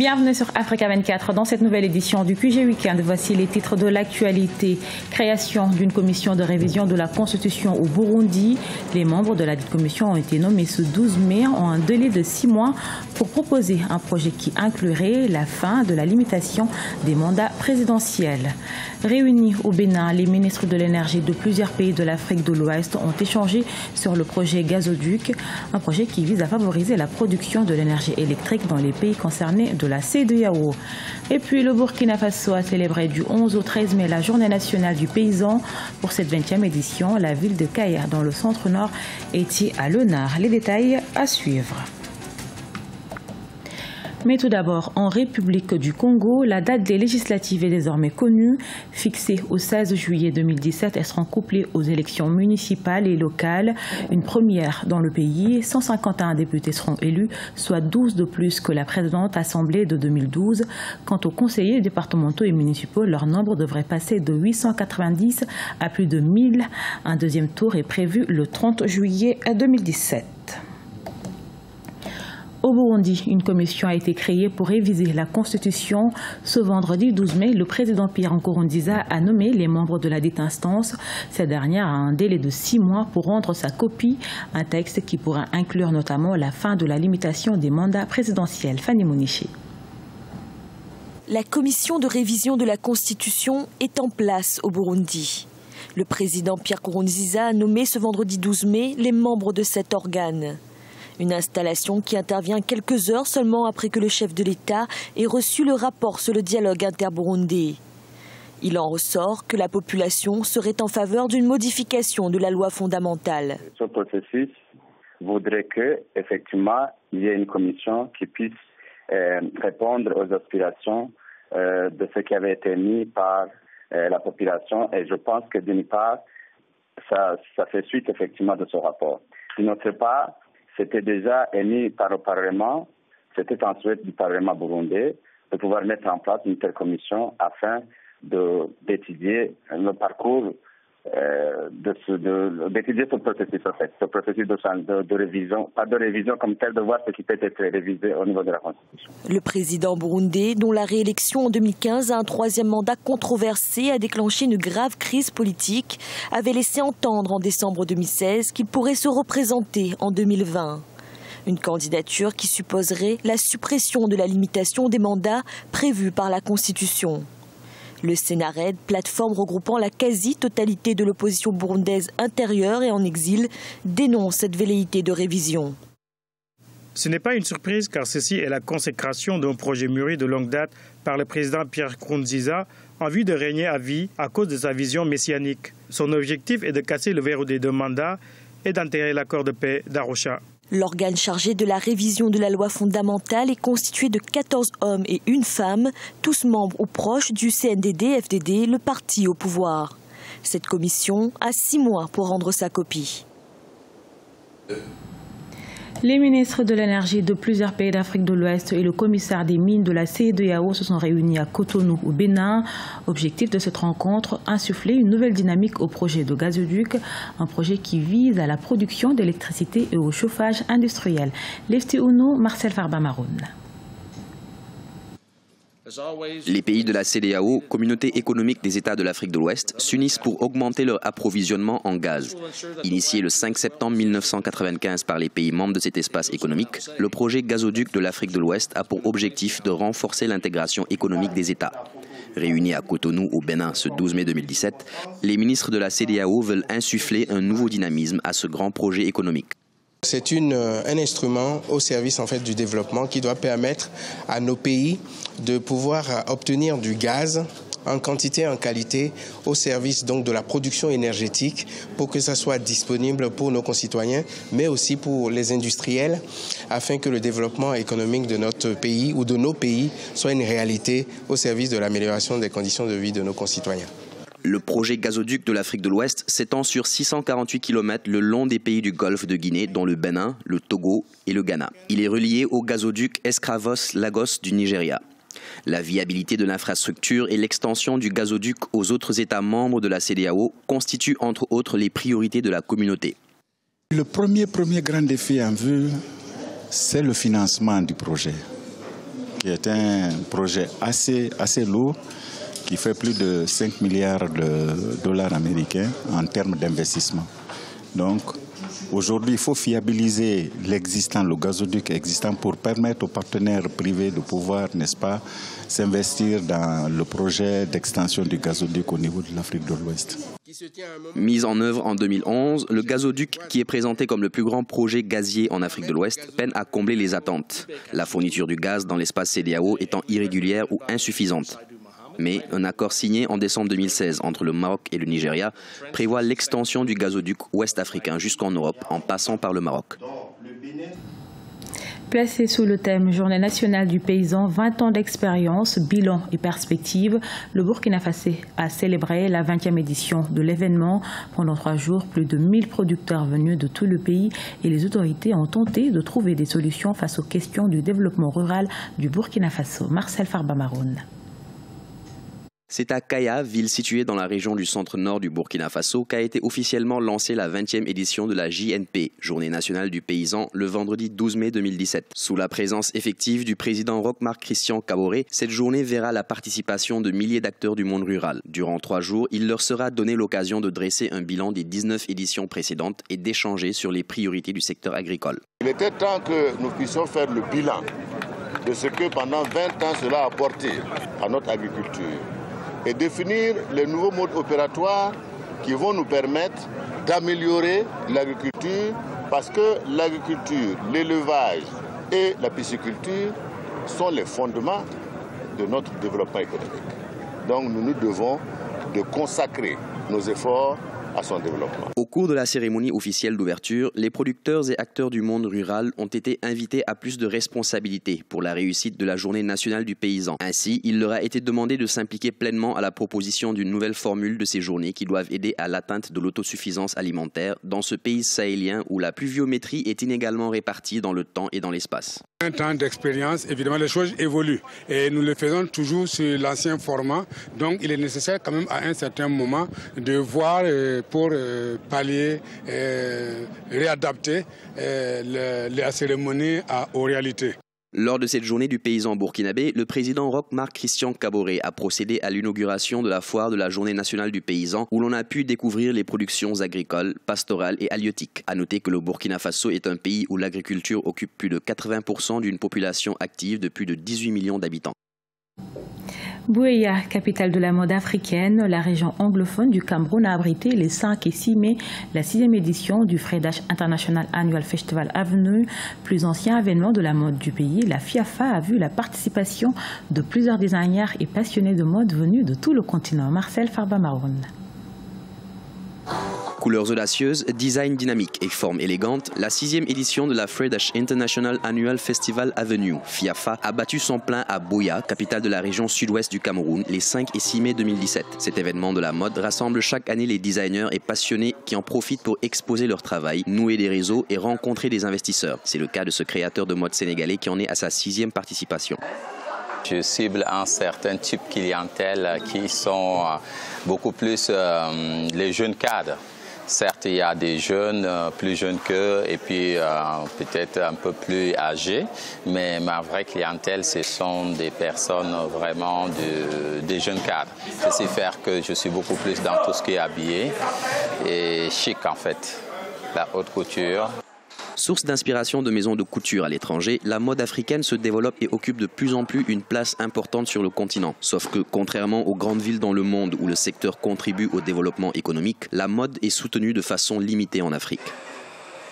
Bienvenue sur Africa 24. Dans cette nouvelle édition du QG Weekend, voici les titres de l'actualité. Création d'une commission de révision de la Constitution au Burundi. Les membres de la dite commission ont été nommés ce 12 mai en un délai de 6 mois pour proposer un projet qui inclurait la fin de la limitation des mandats présidentiels. Réunis au Bénin, les ministres de l'énergie de plusieurs pays de l'Afrique de l'Ouest ont échangé sur le projet Gazoduc, un projet qui vise à favoriser la production de l'énergie électrique dans les pays concernés de la CEDEAO. Et puis le Burkina Faso a célébré du 11 au 13 mai la journée nationale du paysan. Pour cette 20e édition, la ville de Kaya dans le centre-nord était à l'honneur. Les détails à suivre. Mais tout d'abord, en République du Congo, la date des législatives est désormais connue. Fixée au 16 juillet 2017, elles seront couplées aux élections municipales et locales. Une première dans le pays. 151 députés seront élus, soit 12 de plus que la précédente assemblée de 2012. Quant aux conseillers départementaux et municipaux, leur nombre devrait passer de 890 à plus de 1000. Un deuxième tour est prévu le 30 juillet 2017. Au Burundi, une commission a été créée pour réviser la Constitution. Ce vendredi 12 mai, le président Pierre Nkurunziza a nommé les membres de la dite instance. Cette dernière a un délai de 6 mois pour rendre sa copie, un texte qui pourra inclure notamment la fin de la limitation des mandats présidentiels. Fanny Mouniché. La commission de révision de la Constitution est en place au Burundi. Le président Pierre Nkurunziza a nommé ce vendredi 12 mai les membres de cet organe. Une installation qui intervient quelques heures seulement après que le chef de l'État ait reçu le rapport sur le dialogue interburundais. Il en ressort que la population serait en faveur d'une modification de la loi fondamentale. Ce processus voudrait qu'effectivement, il y ait une commission qui puisse répondre aux aspirations de ce qui avait été mis par la population. Et je pense que d'une part, ça fait suite effectivement de ce rapport. D'une autre part, c'était déjà émis par le Parlement, c'était un souhait du Parlement burundais de pouvoir mettre en place une telle commission afin d'étudier le parcours, d'étudier ce processus en fait, ce processus de révision, pas de révision comme tel, de voir ce qui peut être révisé au niveau de la Constitution. Le président burundais, dont la réélection en 2015 à un troisième mandat controversé a déclenché une grave crise politique, avait laissé entendre en décembre 2016 qu'il pourrait se représenter en 2020. Une candidature qui supposerait la suppression de la limitation des mandats prévue par la Constitution. Le Sénarède, plateforme regroupant la quasi-totalité de l'opposition burundaise intérieure et en exil, dénonce cette velléité de révision. Ce n'est pas une surprise car ceci est la consécration d'un projet mûri de longue date par le président Pierre Nkurunziza en vue de régner à vie à cause de sa vision messianique. Son objectif est de casser le verrou des 2 mandats et d'enterrer l'accord de paix d'Arusha. L'organe chargé de la révision de la loi fondamentale est constitué de 14 hommes et 1 femme, tous membres ou proches du CNDD-FDD, le parti au pouvoir. Cette commission a 6 mois pour rendre sa copie. Les ministres de l'énergie de plusieurs pays d'Afrique de l'Ouest et le commissaire des mines de la CEDEAO se sont réunis à Cotonou au Bénin. Objectif de cette rencontre, insuffler une nouvelle dynamique au projet de Gazoduc, un projet qui vise à la production d'électricité et au chauffage industriel. Lefti Ounou, Marcel Farba-Maroun. Les pays de la CEDEAO, communauté économique des États de l'Afrique de l'Ouest, s'unissent pour augmenter leur approvisionnement en gaz. Initié le 5 septembre 1995 par les pays membres de cet espace économique, le projet Gazoduc de l'Afrique de l'Ouest a pour objectif de renforcer l'intégration économique des États. Réunis à Cotonou au Bénin ce 12 mai 2017, les ministres de la CEDEAO veulent insuffler un nouveau dynamisme à ce grand projet économique. C'est un instrument au service en fait du développement qui doit permettre à nos pays de pouvoir obtenir du gaz en quantité et en qualité au service donc de la production énergétique pour que ça soit disponible pour nos concitoyens mais aussi pour les industriels afin que le développement économique de notre pays ou de nos pays soit une réalité au service de l'amélioration des conditions de vie de nos concitoyens. Le projet Gazoduc de l'Afrique de l'Ouest s'étend sur 648 km le long des pays du Golfe de Guinée, dont le Bénin, le Togo et le Ghana. Il est relié au gazoduc Escravos-Lagos du Nigeria. La viabilité de l'infrastructure et l'extension du gazoduc aux autres États membres de la CEDEAO constituent entre autres les priorités de la communauté. Le premier grand défi en vue, c'est le financement du projet. qui est un projet assez lourd, qui fait plus de 5 milliards de dollars américains en termes d'investissement. Donc, aujourd'hui, il faut fiabiliser l'existant, le gazoduc existant, pour permettre aux partenaires privés de pouvoir, n'est-ce pas, s'investir dans le projet d'extension du gazoduc au niveau de l'Afrique de l'Ouest. Mis en œuvre en 2011, le gazoduc, qui est présenté comme le plus grand projet gazier en Afrique de l'Ouest, peine à combler les attentes. La fourniture du gaz dans l'espace CEDEAO étant irrégulière ou insuffisante. Mais un accord signé en décembre 2016 entre le Maroc et le Nigeria prévoit l'extension du gazoduc ouest-africain jusqu'en Europe en passant par le Maroc. Placé sous le thème Journée nationale du paysan, 20 ans d'expérience, bilan et perspectives, le Burkina Faso a célébré la 20e édition de l'événement. Pendant 3 jours, plus de 1000 producteurs venus de tout le pays et les autorités ont tenté de trouver des solutions face aux questions du développement rural du Burkina Faso. Marcel Farba-Maroun. C'est à Kaya, ville située dans la région du centre-nord du Burkina Faso, qu'a été officiellement lancée la 20e édition de la JNP, Journée nationale du paysan, le vendredi 12 mai 2017. Sous la présence effective du président Roch-Marc Christian Kaboré, cette journée verra la participation de milliers d'acteurs du monde rural. Durant 3 jours, il leur sera donné l'occasion de dresser un bilan des 19 éditions précédentes et d'échanger sur les priorités du secteur agricole. Il était temps que nous puissions faire le bilan de ce que pendant 20 ans cela a apporté à notre agriculture et définir les nouveaux modes opératoires qui vont nous permettre d'améliorer l'agriculture, parce que l'agriculture, l'élevage et la pisciculture sont les fondements de notre développement économique. Donc nous nous devons de consacrer nos efforts à son développement. Au cours de la cérémonie officielle d'ouverture, les producteurs et acteurs du monde rural ont été invités à plus de responsabilités pour la réussite de la Journée nationale du paysan. Ainsi, il leur a été demandé de s'impliquer pleinement à la proposition d'une nouvelle formule de ces journées qui doivent aider à l'atteinte de l'autosuffisance alimentaire dans ce pays sahélien où la pluviométrie est inégalement répartie dans le temps et dans l'espace. 20 ans d'expérience, évidemment les choses évoluent et nous le faisons toujours sur l'ancien format. Donc il est nécessaire quand même à un certain moment de voir pour pallier, réadapter la cérémonie aux réalités. Lors de cette journée du paysan burkinabé, le président Roch-Marc Christian Kaboré a procédé à l'inauguration de la foire de la Journée nationale du paysan où l'on a pu découvrir les productions agricoles, pastorales et halieutiques. À noter que le Burkina Faso est un pays où l'agriculture occupe plus de 80% d'une population active de plus de 18 millions d'habitants. Bouéa, capitale de la mode africaine, la région anglophone du Cameroun a abrité les 5 et 6 mai la 6e édition du Fredash International Annual Festival Avenue, plus ancien événement de la mode du pays. La FIAFA a vu la participation de plusieurs designers et passionnés de mode venus de tout le continent. Marcel Farba-Maroun. Couleurs audacieuses, design dynamique et forme élégante, la 6e édition de la Fredash International Annual Festival Avenue, FIAFA, a battu son plein à Bouéa, capitale de la région sud-ouest du Cameroun, les 5 et 6 mai 2017. Cet événement de la mode rassemble chaque année les designers et passionnés qui en profitent pour exposer leur travail, nouer des réseaux et rencontrer des investisseurs. C'est le cas de ce créateur de mode sénégalais qui en est à sa 6e participation. Je cible un certain type de clientèle qui sont beaucoup plus les jeunes cadres. Certes, il y a des jeunes, plus jeunes qu'eux, et puis peut-être un peu plus âgés, mais ma vraie clientèle, ce sont des personnes vraiment des jeunes cadres. C'est faire que je suis beaucoup plus dans tout ce qui est habillé et chic en fait, la haute couture. Source d'inspiration de maisons de couture à l'étranger, la mode africaine se développe et occupe de plus en plus une place importante sur le continent. Sauf que, contrairement aux grandes villes dans le monde où le secteur contribue au développement économique, la mode est soutenue de façon limitée en Afrique.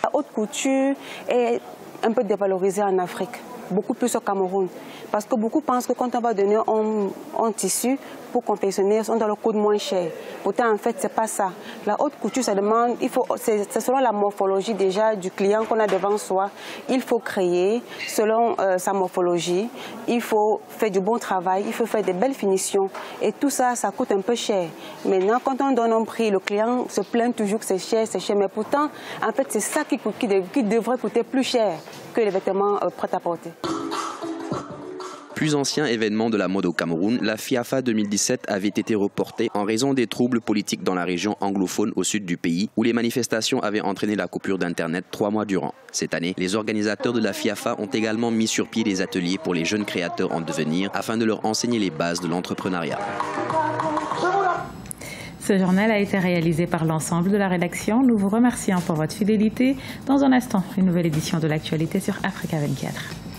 La haute couture est un peu dévalorisée en Afrique, beaucoup plus au Cameroun. Parce que beaucoup pensent que quand on va donner un tissu pour confectionner, on doit le coûter moins cher. Pourtant, en fait, ce n'est pas ça. La haute couture, ça demande, c'est selon la morphologie déjà du client qu'on a devant soi. Il faut créer selon sa morphologie. Il faut faire du bon travail. Il faut faire des belles finitions. Et tout ça, ça coûte un peu cher. Maintenant, quand on donne un prix, le client se plaint toujours que c'est cher, c'est cher. Mais pourtant, en fait, c'est ça qui devrait coûter plus cher que les vêtements prêts à porter. plus ancien événement de la mode au Cameroun, la FIAFA 2017 avait été reportée en raison des troubles politiques dans la région anglophone au sud du pays, où les manifestations avaient entraîné la coupure d'Internet 3 mois durant. Cette année, les organisateurs de la FIAFA ont également mis sur pied des ateliers pour les jeunes créateurs en devenir afin de leur enseigner les bases de l'entrepreneuriat. Ce journal a été réalisé par l'ensemble de la rédaction. Nous vous remercions pour votre fidélité. Dans un instant, une nouvelle édition de l'actualité sur Africa 24.